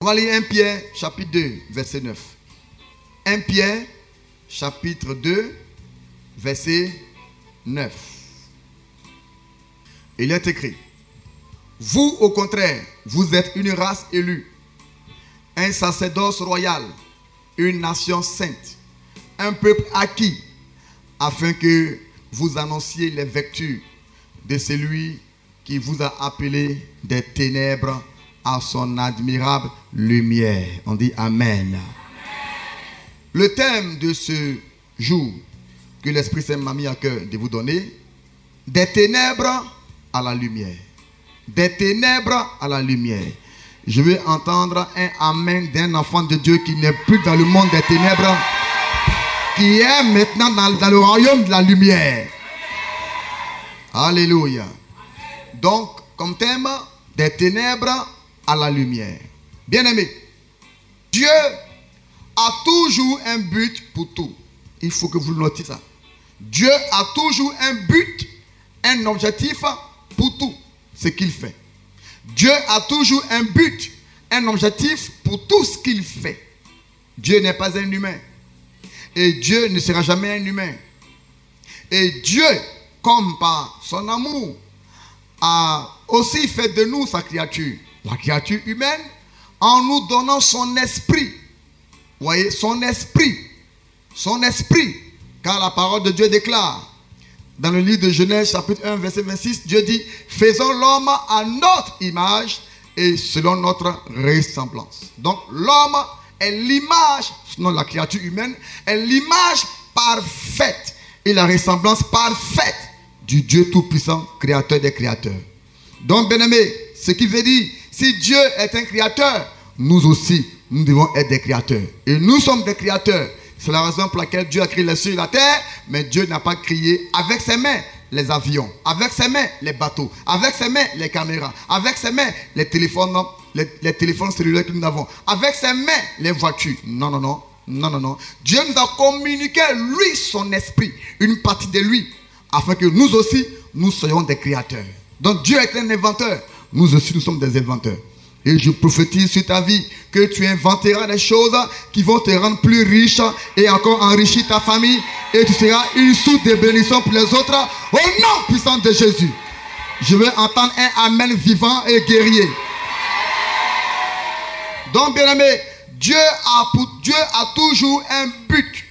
va lire 1 Pierre chapitre 2, verset 9. 1 Pierre chapitre 2, verset 9. Il est écrit: vous, au contraire, vous êtes une race élue, un sacerdoce royal, une nation sainte, un peuple acquis, afin que vous annonciez les vertus de celui qui vous a appelé des ténèbres à son admirable lumière. On dit Amen. Amen. Le thème de ce jour que l'Esprit Saint m'a mis à cœur de vous donner: des ténèbres à la lumière. Des ténèbres à la lumière. Je veux entendre un Amen d'un enfant de Dieu qui n'est plus dans le monde des ténèbres, qui est maintenant dans le royaume de la lumière. Alléluia. Donc, comme thème, des ténèbres à la lumière. Bien-aimé, Dieu a toujours un but pour tout. Il faut que vous le notiez ça. Dieu a toujours un but, un objectif pour tout ce qu'il fait. Dieu a toujours un but, un objectif pour tout ce qu'il fait. Dieu n'est pas un humain. Et Dieu ne sera jamais un humain. Et Dieu, comme par son amour, a aussi fait de nous sa créature, la créature humaine, en nous donnant son esprit. Vous voyez, son esprit. Son esprit. Car la parole de Dieu déclare, dans le livre de Genèse, chapitre 1, verset 26, Dieu dit: faisons l'homme à notre image et selon notre ressemblance. Donc, l'homme est l'image, sinon la créature humaine, est l'image parfaite et la ressemblance parfaite du Dieu Tout-Puissant, créateur des créateurs. Donc, bien-aimé, ce qui veut dire, si Dieu est un créateur, nous aussi, nous devons être des créateurs. Et nous sommes des créateurs. C'est la raison pour laquelle Dieu a créé les cieux et la terre, mais Dieu n'a pas créé avec ses mains les avions, avec ses mains les bateaux, avec ses mains les caméras, avec ses mains les téléphones cellulaires que nous avons, avec ses mains les voitures. Non, non, non, non, non, non. Dieu nous a communiqué, lui, son esprit, une partie de lui, afin que nous aussi, nous soyons des créateurs. Donc Dieu est un inventeur, nous aussi, nous sommes des inventeurs. Et je prophétise sur ta vie que tu inventeras des choses qui vont te rendre plus riche et encore enrichir ta famille. Et tu seras une source de bénédiction pour les autres. Au nom puissant de Jésus. Je veux entendre un Amen vivant et guerrier. Donc, bien-aimé, Dieu a toujours un but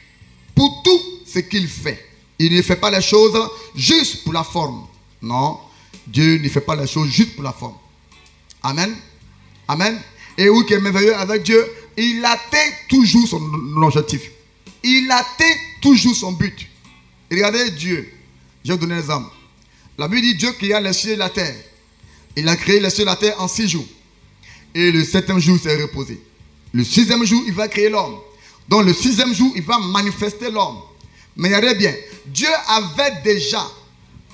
pour tout ce qu'il fait. Il ne fait pas les choses juste pour la forme. Non, Dieu ne fait pas les choses juste pour la forme. Amen. Amen. Et oui, qui est merveilleux avec Dieu, il atteint toujours son objectif. Il atteint toujours son but. Regardez Dieu. Je vais vous donner un exemple. La Bible dit: Dieu créa les cieux et la terre. Il a créé les cieux et la terre en 6 jours. Et le 7e jour, il s'est reposé. Le 6e jour, il va créer l'homme. Donc le 6e jour, il va manifester l'homme. Mais regardez bien, Dieu avait déjà,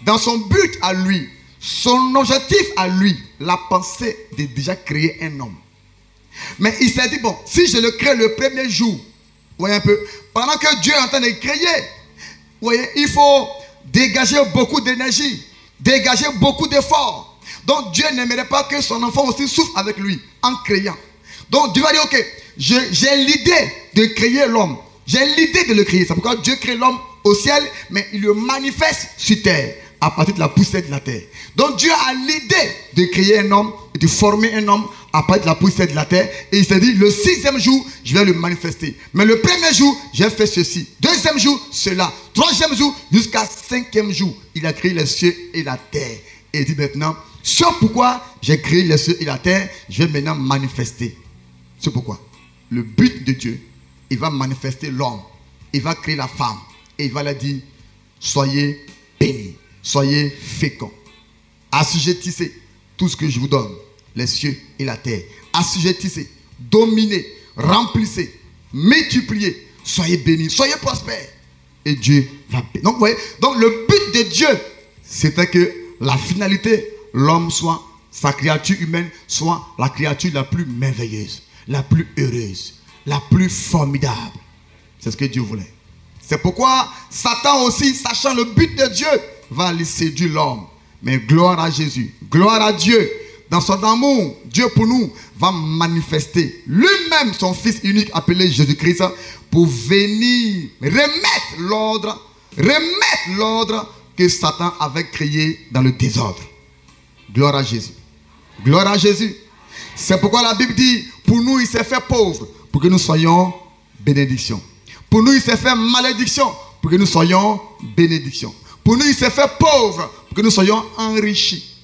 dans son but à lui, son objectif à lui, la pensée de déjà créer un homme. Mais il s'est dit, bon, si je le crée le premier jour, vous voyez un peu, pendant que Dieu est en train de créer, vous voyez, il faut dégager beaucoup d'énergie, dégager beaucoup d'efforts. Donc Dieu n'aimerait pas que son enfant aussi souffre avec lui en créant. Donc Dieu va dire, ok, j'ai l'idée de créer l'homme. J'ai l'idée de le créer. C'est pourquoi Dieu crée l'homme au ciel, mais il le manifeste sur terre, à partir de la poussière de la terre. Donc Dieu a l'idée de créer un homme, de former un homme à partir de la poussière de la terre. Et il s'est dit, le 6e jour, je vais le manifester. Mais le premier jour, j'ai fait ceci. 2e jour, cela. 3e jour, jusqu'à 5e jour, il a créé les cieux et la terre. Et il dit maintenant, c'est pourquoi j'ai créé les cieux et la terre, je vais maintenant manifester. C'est pourquoi le but de Dieu, il va manifester l'homme. Il va créer la femme. Et il va leur dire, soyez bénis, soyez féconds. Assujettissez tout ce que je vous donne, les cieux et la terre. Assujettissez, dominez, remplissez, multipliez, soyez bénis, soyez prospères. Et Dieu va bénir. Donc, vous voyez, donc le but de Dieu, c'était que la finalité, l'homme soit, sa créature humaine, soit la créature la plus merveilleuse, la plus heureuse, la plus formidable. C'est ce que Dieu voulait. C'est pourquoi Satan aussi, sachant le but de Dieu, va aller séduire l'homme. Mais gloire à Jésus, gloire à Dieu. dans son amour, Dieu pour nous va manifester lui-même son Fils unique appelé Jésus-Christ pour venir remettre l'ordre que Satan avait créé dans le désordre. Gloire à Jésus. Gloire à Jésus. C'est pourquoi la Bible dit, pour nous il s'est fait pauvre, pour que nous soyons bénédiction. Pour nous il s'est fait malédiction, pour que nous soyons bénédiction. Pour nous il s'est fait pauvre, pour que nous soyons enrichis,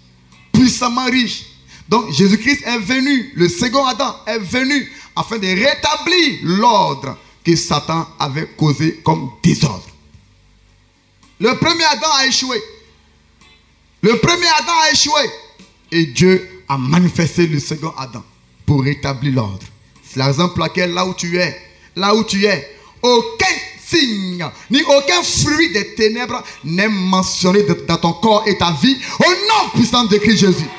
puissamment riches. Donc Jésus-Christ est venu, le second Adam est venu afin de rétablir l'ordre que Satan avait causé comme désordre. Le premier Adam a échoué. Le premier Adam a échoué. Et Dieu a manifesté le second Adam pour rétablir l'ordre. C'est la raison pour laquelle là où tu es, aucun signe, ni aucun fruit des ténèbres n'est mentionné dans ton corps et ta vie. Au nom puissant de Christ Jésus.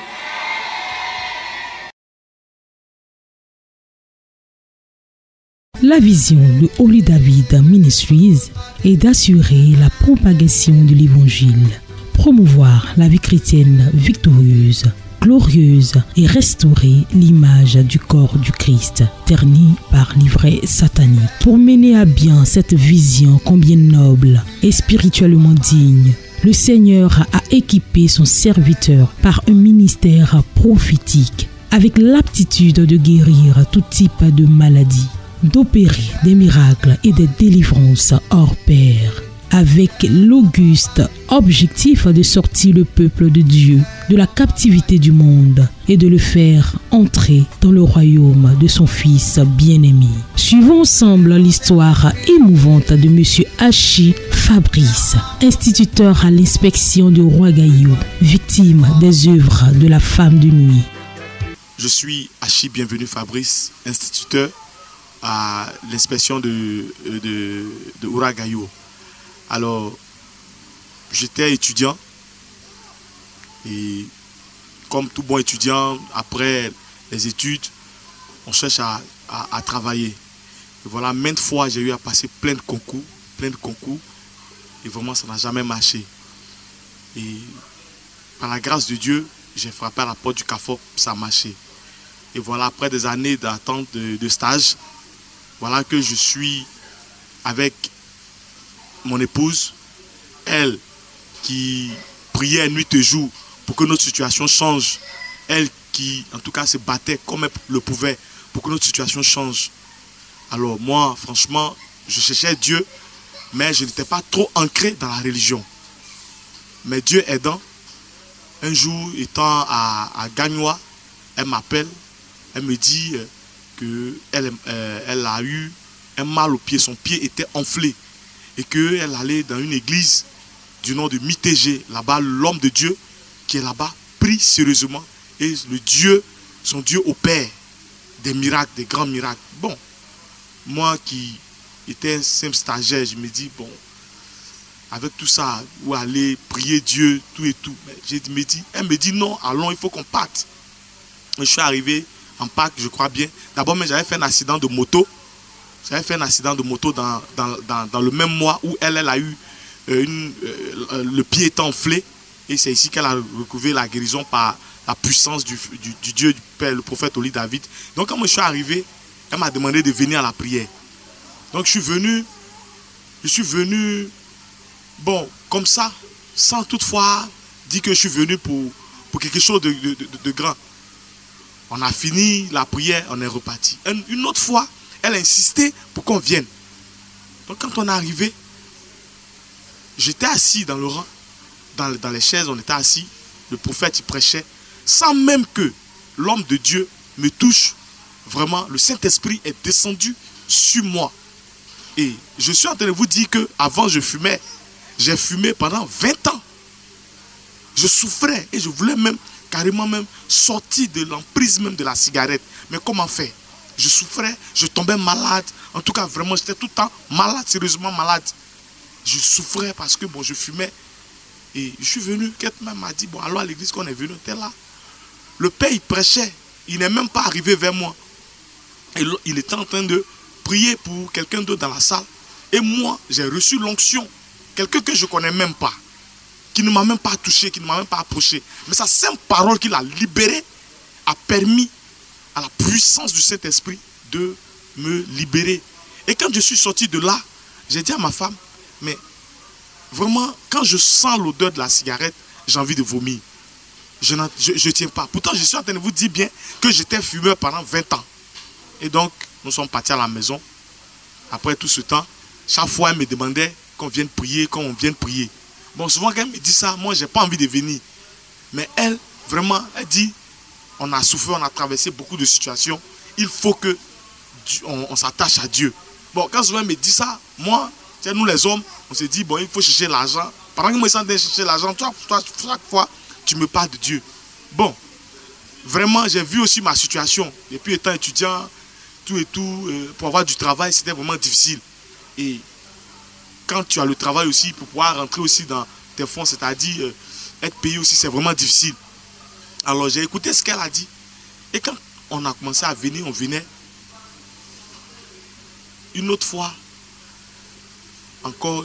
La vision de Holy David Ministries est d'assurer la propagation de l'Évangile, promouvoir la vie chrétienne victorieuse, glorieuse et restaurer l'image du corps du Christ, terni par l'ivraie satanique. Pour mener à bien cette vision combien noble et spirituellement digne, le Seigneur a équipé son serviteur par un ministère prophétique avec l'aptitude de guérir tout type de maladie, d'opérer des miracles et des délivrances hors pair, avec l'auguste objectif de sortir le peuple de Dieu de la captivité du monde et de le faire entrer dans le royaume de son Fils bien-aimé. Suivons ensemble l'histoire émouvante de M. Hachi Fabrice, instituteur à l'inspection de Ouagayoue, victime des œuvres de la femme de nuit. Je suis Hachi Bienvenu Fabrice, instituteur à l'inspection de Ouagayoue. Alors, j'étais étudiant et comme tout bon étudiant, après les études, on cherche à travailler. Et voilà, maintes fois, j'ai eu à passer plein de concours et vraiment, ça n'a jamais marché. Et par la grâce de Dieu, j'ai frappé à la porte du CAFOP, ça a marché. Et voilà, après des années d'attente de stage, voilà que je suis avec mon épouse, elle qui priait nuit et jour pour que notre situation change. Elle qui, en tout cas, se battait comme elle le pouvait pour que notre situation change. Alors moi, franchement, je cherchais Dieu, mais je n'étais pas trop ancré dans la religion. Mais Dieu aidant, un jour, étant à Gagnoa, elle m'appelle, elle me dit qu'elle a eu un mal au pied, son pied était enflé et qu'elle allait dans une église du nom de Mitégé. Là-bas, l'homme de Dieu qui est là-bas prie sérieusement et son Dieu opère des miracles, des grands miracles. Bon, moi qui étais un simple stagiaire, je me dis, bon, avec tout ça, où aller prier Dieu, tout et tout. Elle me dit non, allons, il faut qu'on parte. Je suis arrivé en Pâques, je crois bien. D'abord, j'avais fait un accident de moto. J'avais fait un accident de moto dans le même mois où elle a eu le pied étant enflé. Et c'est ici qu'elle a recouvré la guérison par la puissance du Dieu du Père, le prophète Holy David. Donc quand je suis arrivé, elle m'a demandé de venir à la prière. Donc je suis venu, bon, comme ça, sans toutefois dire que je suis venu pour quelque chose de grand. On a fini la prière, on est reparti. Une autre fois, elle a insisté pour qu'on vienne. Donc quand on est arrivé, j'étais assis dans le rang, dans les chaises, on était assis. Le prophète, il prêchait, sans même que l'homme de Dieu me touche. Vraiment, le Saint-Esprit est descendu sur moi. Et je suis en train de vous dire qu'avant je fumais, j'ai fumé pendant 20 ans. Je souffrais et je voulais même carrément même sortir de l'emprise même de la cigarette. Mais comment faire? Je souffrais, je tombais malade. En tout cas, vraiment, j'étais tout le temps malade, sérieusement malade. Je souffrais parce que bon, je fumais. Et je suis venu, quelqu'un m'a dit, bon, alors à l'église qu'on est venu, t'es là. Le père, il prêchait. Il n'est même pas arrivé vers moi. Et il était en train de prier pour quelqu'un d'autre dans la salle. Et moi, j'ai reçu l'onction. Quelqu'un que je ne connais même pas. Qui ne m'a même pas touché, qui ne m'a même pas approché. Mais sa simple parole qu'il a libérée, a permis à la puissance du Saint-Esprit de me libérer. Et quand je suis sorti de là, j'ai dit à ma femme, mais vraiment, quand je sens l'odeur de la cigarette, j'ai envie de vomir. Je ne tiens pas. Pourtant, je suis en train de vous dire bien que j'étais fumeur pendant 20 ans. Et donc, nous sommes partis à la maison. Après tout ce temps, chaque fois, elle me demandait qu'on vienne prier, qu'on vienne prier. Bon, souvent, quand elle me dit ça, moi, je n'ai pas envie de venir. Mais elle, vraiment, elle dit, on a souffert, on a traversé beaucoup de situations. Il faut que on s'attache à Dieu. Bon, quand souvent elle me dit ça, moi, nous les hommes, on se dit, bon, il faut chercher l'argent. Pendant que moi, je suis en train de chercher l'argent, toi, chaque fois, tu me parles de Dieu. Bon, vraiment, j'ai vu aussi ma situation. Depuis étant étudiant, tout et tout, pour avoir du travail, c'était vraiment difficile. Et quand tu as le travail aussi, pour pouvoir rentrer aussi dans tes fonds, c'est-à-dire être payé aussi, c'est vraiment difficile. Alors, j'ai écouté ce qu'elle a dit. Et quand on a commencé à venir, on venait. Une autre fois, encore,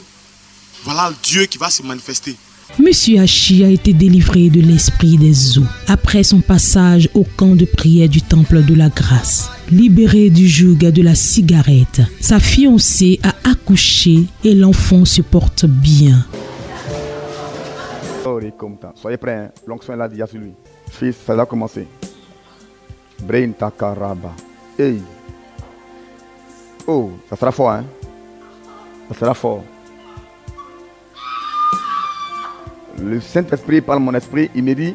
voilà Dieu qui va se manifester. Monsieur Hachi a été délivré de l'esprit des eaux après son passage au camp de prière du Temple de la Grâce. Libéré du joug de la cigarette, sa fiancée a accouché et l'enfant se porte bien. Soyez prêts, hein? L'onction est là déjà sur lui. Fils, ça va commencer. Brain takaraba. Hey. Oh, ça sera fort, hein? Ça sera fort. Le Saint-Esprit parle mon esprit, il me dit,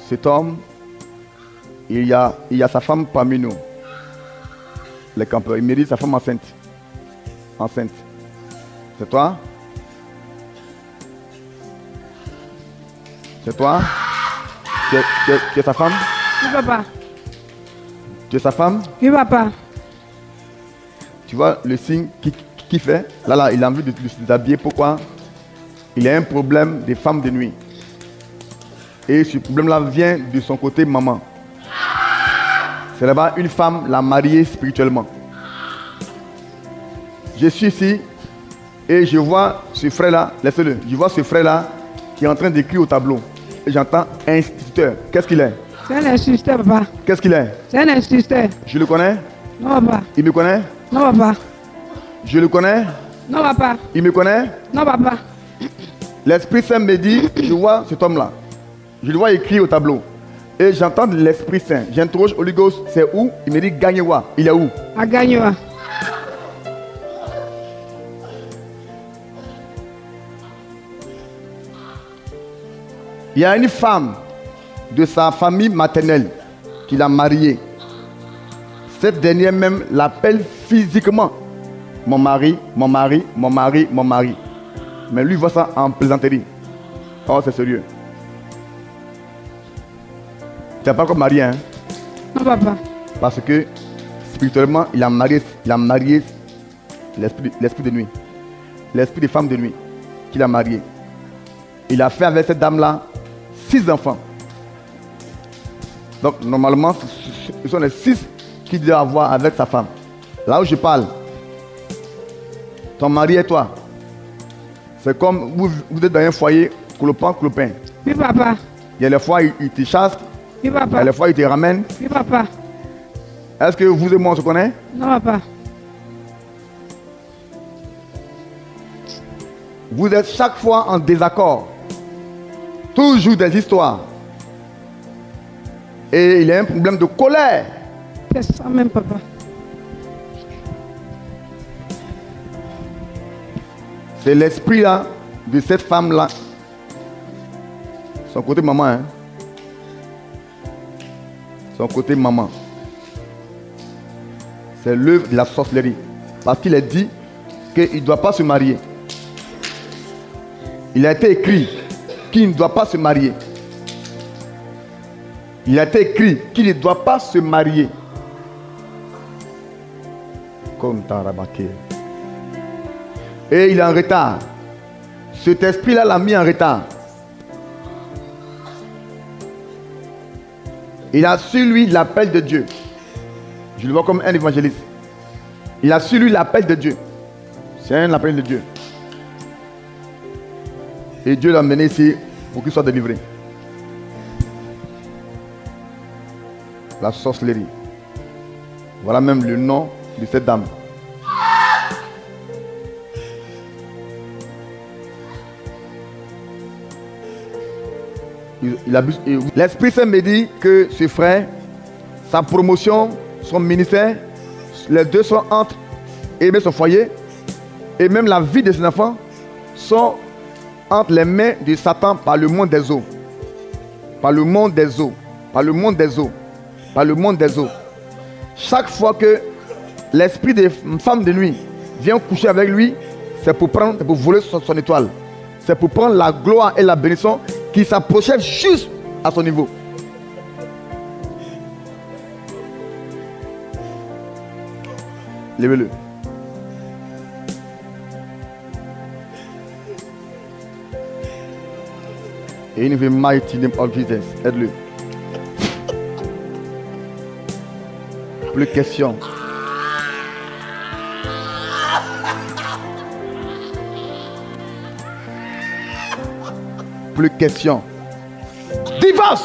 cet homme, il y a sa femme parmi nous, les campeurs. Il me dit sa femme enceinte. Enceinte. C'est toi? C'est toi? Tu es sa femme? Oui, papa. Tu es sa femme? Oui, papa. Tu vois le signe qu'il fait? Là, il a envie de se déshabiller. Pourquoi? Il a un problème des femmes de nuit. Et ce problème-là vient de son côté maman. C'est là-bas une femme l'a marié spirituellement. Je suis ici et je vois ce frère-là, laissez-le, je vois ce frère-là qui est en train d'écrire au tableau. Et j'entends instituteur. Qu'est-ce qu'il est? C'est un instituteur, papa. Qu'est-ce qu'il est? C'est un instituteur. Je le connais? Non, papa. Il me connaît? Non, papa. Je le connais? Non, papa. Il me connaît? Non, papa. L'Esprit Saint me dit, je vois cet homme-là. Je le vois écrire au tableau. Et j'entends l'Esprit Saint. J'interroge Holy Ghost, c'est où? Il me dit, Gagnewa. Il est où? À Gagnewa. Il y a une femme de sa famille maternelle qu'il a mariée. Cette dernière même l'appelle physiquement. Mon mari, mon mari, mon mari, mon mari. Mais lui voit ça en plaisanterie. Oh, c'est sérieux. Tu n'as pas encore marié, hein? Non, papa. Parce que spirituellement, il a marié l'esprit de nuit. L'esprit des femmes de nuit qu'il a marié. Il a fait avec cette dame-là 6 enfants. Donc, normalement, ce sont les 6 qu'il doit avoir avec sa femme. Là où je parle, ton mari et toi, c'est comme vous êtes dans un foyer, clopin. Oui, papa. Il y a les fois, il te chasse. Oui, papa. Il y a les fois, il te ramène. Oui, papa. Est-ce que vous et moi, on se connaît? Non, papa. Vous êtes chaque fois en désaccord. Toujours des histoires. Et il y a un problème de colère. C'est ça même, papa. C'est l'esprit là, de cette femme-là. Son côté maman, hein. Son côté maman. C'est l'œuvre de la sorcellerie. Parce qu'il a dit qu'il ne doit pas se marier. Il a été écrit qu'il ne doit pas se marier. Il a été écrit qu'il ne doit pas se marier. Comme Tarabaké. Et il est en retard. Cet esprit-là l'a mis en retard. Il a su lui l'appel de Dieu. Je le vois comme un évangéliste. Il a su lui l'appel de Dieu. C'est un appel de Dieu. Et Dieu l'a mené ici pour qu'il soit délivré. la sorcellerie. Voilà même le nom de cette dame. Il abuse. L'Esprit Saint me dit que ce frère, sa promotion, son ministère, les deux sont entre aimer son foyer et même la vie de ses enfants sont entre les mains de Satan par le monde des eaux. Par le monde des eaux. Par le monde des eaux. Par le monde des eaux. Chaque fois que l'esprit des femmes de nuit vient coucher avec lui, c'est pour voler son étoile. C'est pour prendre la gloire et la bénédiction qui s'approchait juste à son niveau. Levez-le. Et in the mighty name of Jesus, aide-le. Plus question. Plus question. Divorce.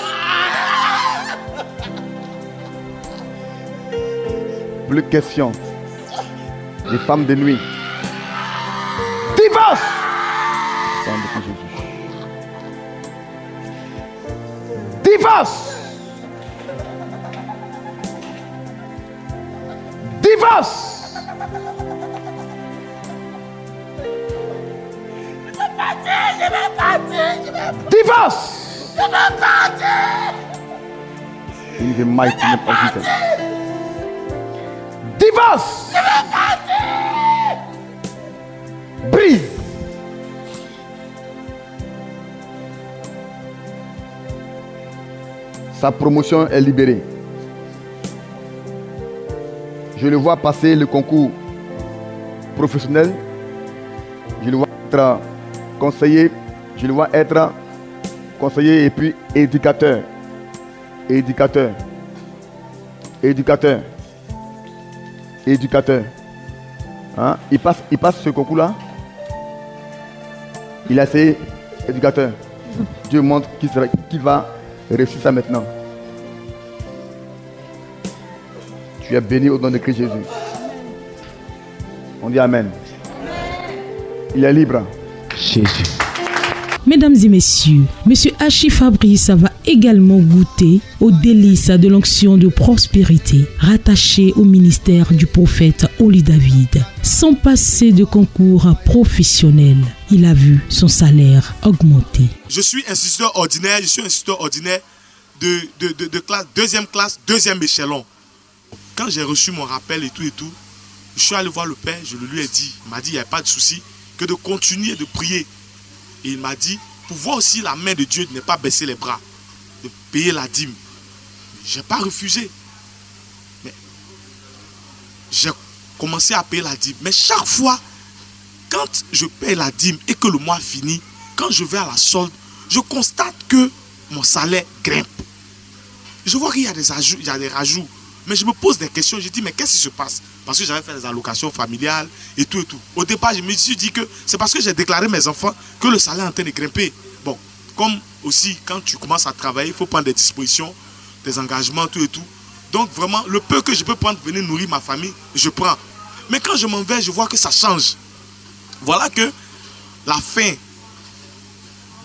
Plus question. Les femmes de nuit. Divorce. Sang de Jésus. Divorce. Divorce. Divorce. In the mighty name of Jesus. Divorce. Brise. Sa promotion est libérée. Je le vois passer le concours professionnel. Je le vois être conseiller. Je le vois être conseiller et puis éducateur. Éducateur. Éducateur. Éducateur. Hein? Il passe ce concours-là. Il a essayé éducateur. Dieu montre qu'il va réussir ça maintenant. Tu es béni au nom de Christ Jésus. On dit Amen. Il est libre. Jésus. Mesdames et messieurs, M. Hachi Fabrice va également goûter aux délices de l'onction de prospérité rattachée au ministère du prophète Oli David. Sans passer de concours professionnel, il a vu son salaire augmenter. Je suis instituteur ordinaire, de classe, deuxième échelon. Quand j'ai reçu mon rappel et tout, je suis allé voir le père, je le lui ai dit. Il m'a dit, il n'y a pas de souci, que de continuer de prier. Et il m'a dit, pour voir aussi la main de Dieu, de ne pas baisser les bras, de payer la dîme. Je n'ai pas refusé. Mais j'ai commencé à payer la dîme. Mais chaque fois, quand je paye la dîme et que le mois finit, quand je vais à la solde, je constate que mon salaire grimpe. Je vois qu'il y a des ajouts, il y a des rajouts. Mais je me pose des questions, je dis, mais qu'est-ce qui se passe? Parce que j'avais fait des allocations familiales et tout. Au départ, je me suis dit que c'est parce que j'ai déclaré mes enfants que le salaire est en train de grimper. Bon, comme aussi, quand tu commences à travailler, il faut prendre des dispositions, des engagements, tout. Donc vraiment, le peu que je peux prendre, venir nourrir ma famille, je prends. Mais quand je m'en vais, je vois que ça change. Voilà que la fin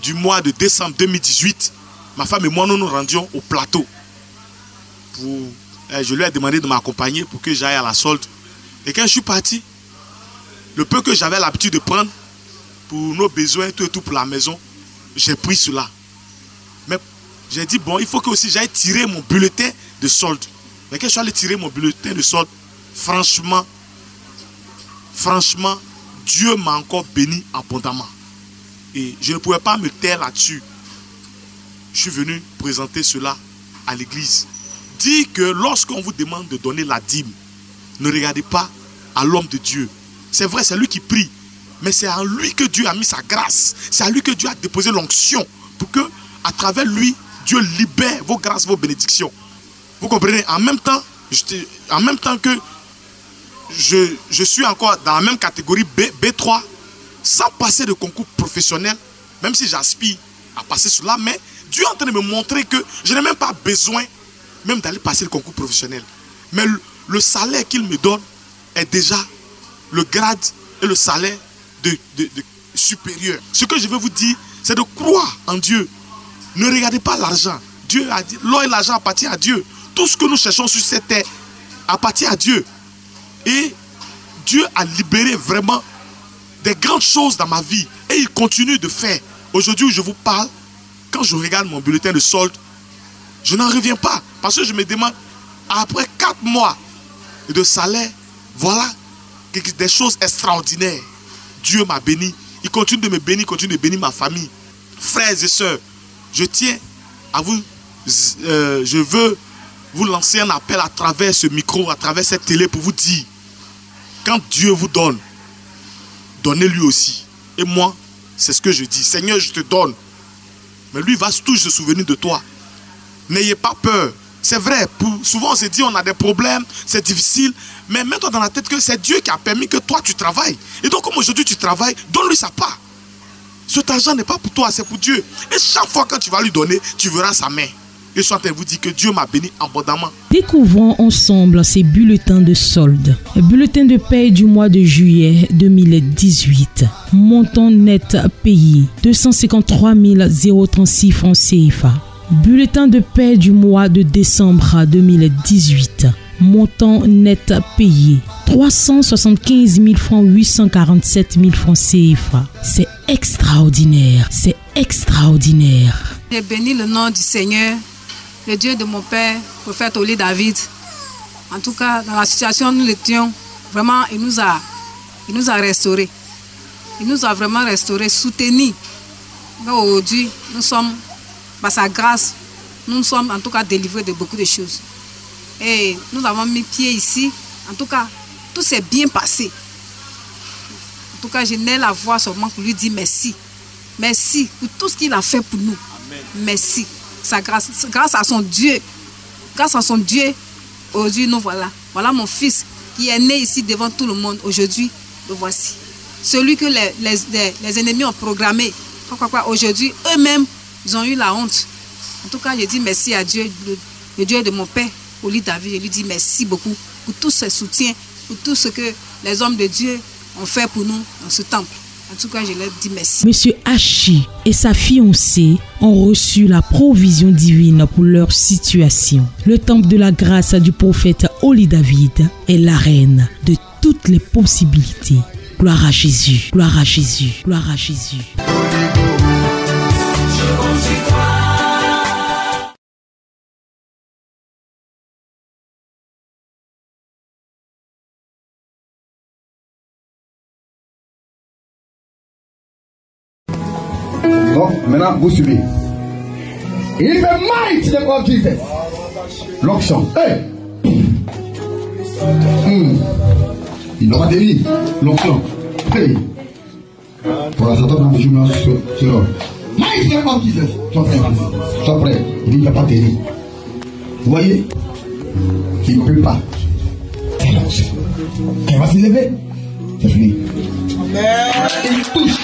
du mois de décembre 2018, ma femme et moi, nous nous rendions au plateau. Je lui ai demandé de m'accompagner pour que j'aille à la solde. Et quand je suis parti, le peu que j'avais l'habitude de prendre pour nos besoins, tout pour la maison, j'ai pris cela. Mais j'ai dit, bon, il faut que aussi j'aille tirer mon bulletin de solde. Mais quand je suis allé tirer mon bulletin de solde, franchement, Dieu m'a encore béni abondamment. Et je ne pouvais pas me taire là-dessus. Je suis venu présenter cela à l'église. Dit que lorsqu'on vous demande de donner la dîme, ne regardez pas à l'homme de Dieu. C'est vrai, c'est lui qui prie. Mais c'est en lui que Dieu a mis sa grâce. C'est à lui que Dieu a déposé l'onction. Pour que, à travers lui, Dieu libère vos grâces, vos bénédictions. Vous comprenez? En même temps que je suis encore dans la même catégorie B3, sans passer de concours professionnel, même si j'aspire à passer cela, mais Dieu est en train de me montrer que je n'ai même pas besoin même d'aller passer le concours professionnel. Mais le salaire qu'il me donne est déjà le grade et le salaire de supérieur. Ce que je veux vous dire, c'est de croire en Dieu. Ne regardez pas l'argent. Dieu a dit, l'or et l'argent appartiennent à Dieu. Tout ce que nous cherchons sur cette terre appartient à Dieu. Et Dieu a libéré vraiment des grandes choses dans ma vie. Et il continue de faire. Aujourd'hui où je vous parle, quand je regarde mon bulletin de solde, je n'en reviens pas. Parce que je me demande, après 4 mois de salaire, voilà des choses extraordinaires. Dieu m'a béni. Il continue de me bénir, continue de bénir ma famille. Frères et sœurs, je tiens à vous, je veux vous lancer un appel à travers ce micro, à travers cette télé pour vous dire, quand Dieu vous donne, donnez-lui aussi. Et moi, c'est ce que je dis. Seigneur, je te donne. Mais lui va toujours se souvenir de toi. N'ayez pas peur. C'est vrai, souvent on se dit on a des problèmes, c'est difficile. Mais mets-toi dans la tête que c'est Dieu qui a permis que toi tu travailles. Et donc comme aujourd'hui tu travailles, donne-lui sa part. Cet argent n'est pas pour toi, c'est pour Dieu. Et chaque fois que tu vas lui donner, tu verras sa main. Et soit elle vous dit que Dieu m'a béni abondamment. Découvrons ensemble ces bulletins de solde. Bulletin de paie du mois de juillet 2018. Montant net payé 253 036 francs CFA. Bulletin de paie du mois de décembre 2018. Montant net payé 375 000 francs 847 000 francs CFA. C'est extraordinaire, c'est extraordinaire. J'ai béni le nom du Seigneur, le Dieu de mon père, prophète Oli David. En tout cas, dans la situation où nous étions, vraiment, il nous a restaurés. Il nous a vraiment restaurés, soutenus. Aujourd'hui, nous sommes, par sa grâce, nous sommes en tout cas délivrés de beaucoup de choses. Et nous avons mis pied ici. En tout cas, tout s'est bien passé. En tout cas, je n'ai la voix seulement pour lui dire merci. Merci pour tout ce qu'il a fait pour nous. Amen. Merci. Sa grâce, grâce à son Dieu. Grâce à son Dieu, aujourd'hui nous voilà. Voilà mon fils qui est né ici devant tout le monde. Aujourd'hui, le voici. Celui que les ennemis ont programmé. Aujourd'hui, eux-mêmes, ils ont eu la honte. En tout cas, je dis merci à Dieu, le Dieu de mon père, Oli David. Je lui dis merci beaucoup pour tout ce soutien, pour tout ce que les hommes de Dieu ont fait pour nous dans ce temple. En tout cas, je leur dis merci. Monsieur Hachi et sa fiancée ont reçu la provision divine pour leur situation. Le temple de la grâce du prophète Oli David est l'arène de toutes les possibilités. Gloire à Jésus, gloire à Jésus, gloire à Jésus. Donc, maintenant, vous suivez. In the mighty name of Jesus. L'onction. Hey! Il n'aura délit. L'onction. Hey! Pour la Satan, je me lance sur l'homme. Mighty name of Jesus. Sois prêt. Il dit, il n'a pas délit. Vous voyez? Il ne peut pas. C'est l'onction. Il va s'y lever. C'est fini. Il touche.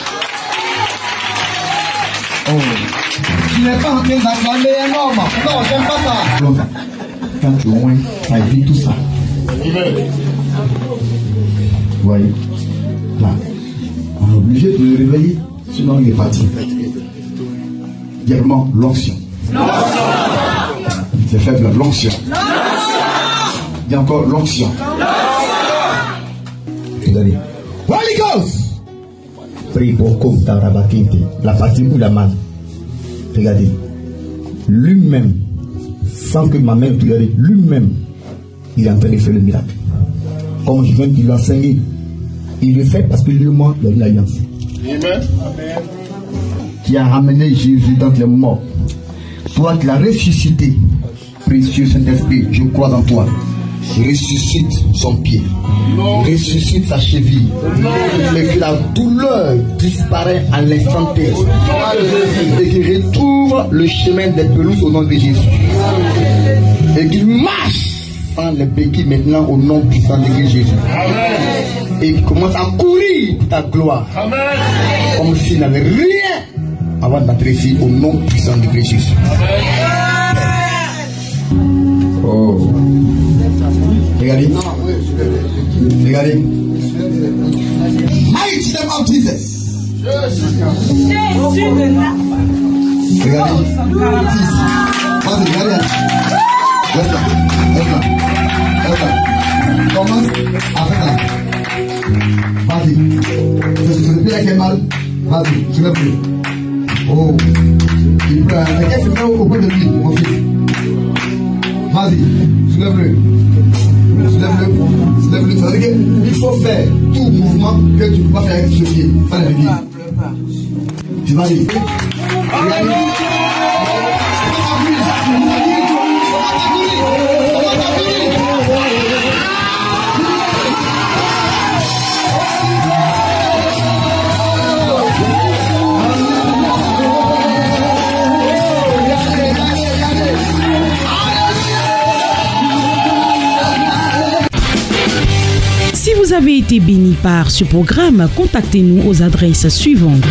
Oh. Tu n'es pas en train d'acclamer un homme. Non, j'aime pas ça. Quand tu oins, ça évite tout ça. Vous voyez? Là. On est obligé de le réveiller, sinon il est parti. Également, l'onction. C'est faible, l'onction. Il y a encore l'onction. Regardez. Holy Ghost! Prie pour Kofta Rabakinte, la partie où la main. Regardez, lui-même, sans que ma main regarde, lui-même, il est en train de faire le miracle. Comme je viens de l'enseigner, il le fait parce que lui et moi, il y a une alliance. Amen. Qui a ramené Jésus dans les morts. Toi qui l'as ressuscité, précieux Saint-Esprit, je crois en toi. Ressuscite son pied, ressuscite sa cheville, et que la douleur disparaît à l'instant T, et qu'il retrouve le chemin des pelouses au nom de Jésus, et qu'il marche sans les béquilles maintenant au nom puissant de Jésus, et qu'il commence à courir pour ta gloire, comme s'il n'avait rien avant d'entrer ici au nom puissant de Jésus. Oh. Regardez. Regardez. Mighty name of Jesus. Regardez. Vas-y, regardez. Commence à faire ça. Vas-y. C'est le pied qui est mal. Vas-y, je vais plus. Oh. Il peut. Quelqu'un se met au bout de lui, mon fils. Vas-y, soulève-le. Soulève-le. Soulève-le. Ça veut dire qu'il faut faire tout mouvement que tu ne peux pas faire avec ce pied. Ça veut dire. Tu vas aller. Si vous avez été béni par ce programme, contactez-nous aux adresses suivantes.